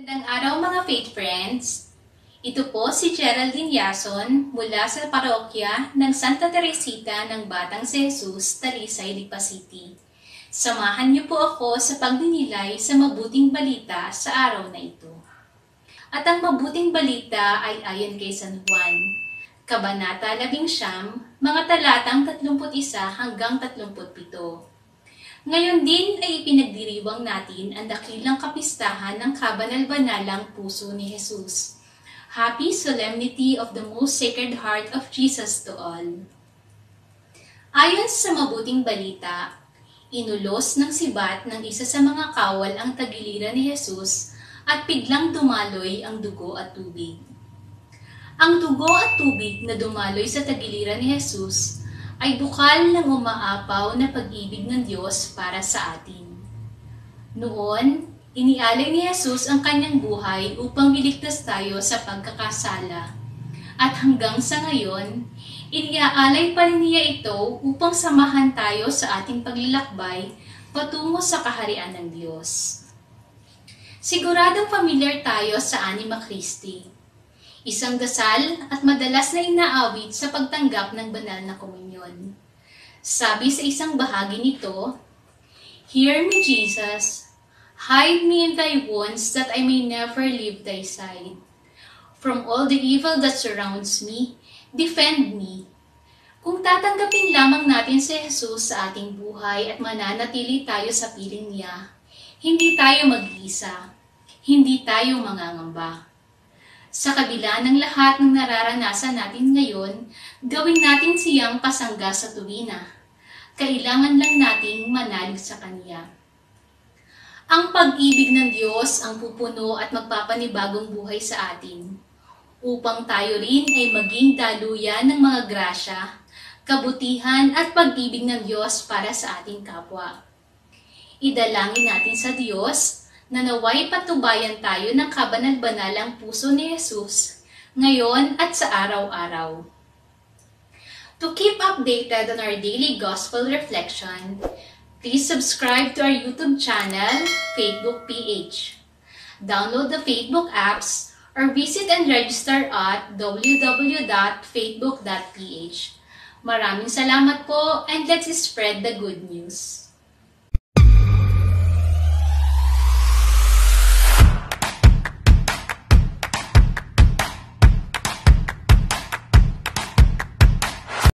Magandang araw mga faith friends! Ito po si Geraldine Yason mula sa parokya ng Santa Teresita ng Batang si Jesus, Talisay, Lipa City. Samahan niyo po ako sa pagninilay sa mabuting balita sa araw na ito. At ang mabuting balita ay ayon kay San Juan, Kabanata 11, mga talatang 31 hanggang 37. Ngayon din ay ipinagdiriwang natin ang dakilang kapistahan ng kabanal-banalang puso ni Jesus. Happy Solemnity of the Most Sacred Heart of Jesus to all. Ayon sa mabuting balita, inulos ng sibat ng isa sa mga kawal ang tagiliran ni Jesus at biglang dumaloy ang dugo at tubig. Ang dugo at tubig na dumaloy sa tagiliran ni Jesus ay bukal ng umaapaw na pag-ibig ng Diyos para sa atin. Noon, inialay ni Jesus ang kanyang buhay upang iligtas tayo sa pagkakasala. At hanggang sa ngayon, iniaalay pa rin niya ito upang samahan tayo sa ating paglalakbay patungo sa kaharian ng Diyos. Siguradong familiar tayo sa Anima Christi, isang dasal at madalas na inaawit sa pagtanggap ng banal na komunyon. Sabi sa isang bahagi nito, "Hear me, Jesus, hide me in thy wounds that I may never leave thy side. From all the evil that surrounds me, defend me." Kung tatanggapin lamang natin si Jesus sa ating buhay at mananatili tayo sa piling niya, hindi tayo mag-iisa, hindi tayo mangangamba. Sa kabila ng lahat ng nararanasan natin ngayon, gawin natin siyang kasangga sa tuwina. Kailangan lang nating manalig sa Kanya. Ang pag-ibig ng Diyos ang pupuno at magpapanibagong buhay sa atin, upang tayo rin ay maging daluyan ng mga grasya, kabutihan at pag-ibig ng Diyos para sa ating kapwa. Idalangin natin sa Diyos na naway patubayan tayo ng kabanal-banalang puso ni Jesus ngayon at sa araw-araw. To keep updated on our daily gospel reflection, please subscribe to our YouTube channel, Facebook PH. Download the Facebook apps or visit and register at www.facebook.ph. Maraming salamat po and let's spread the good news.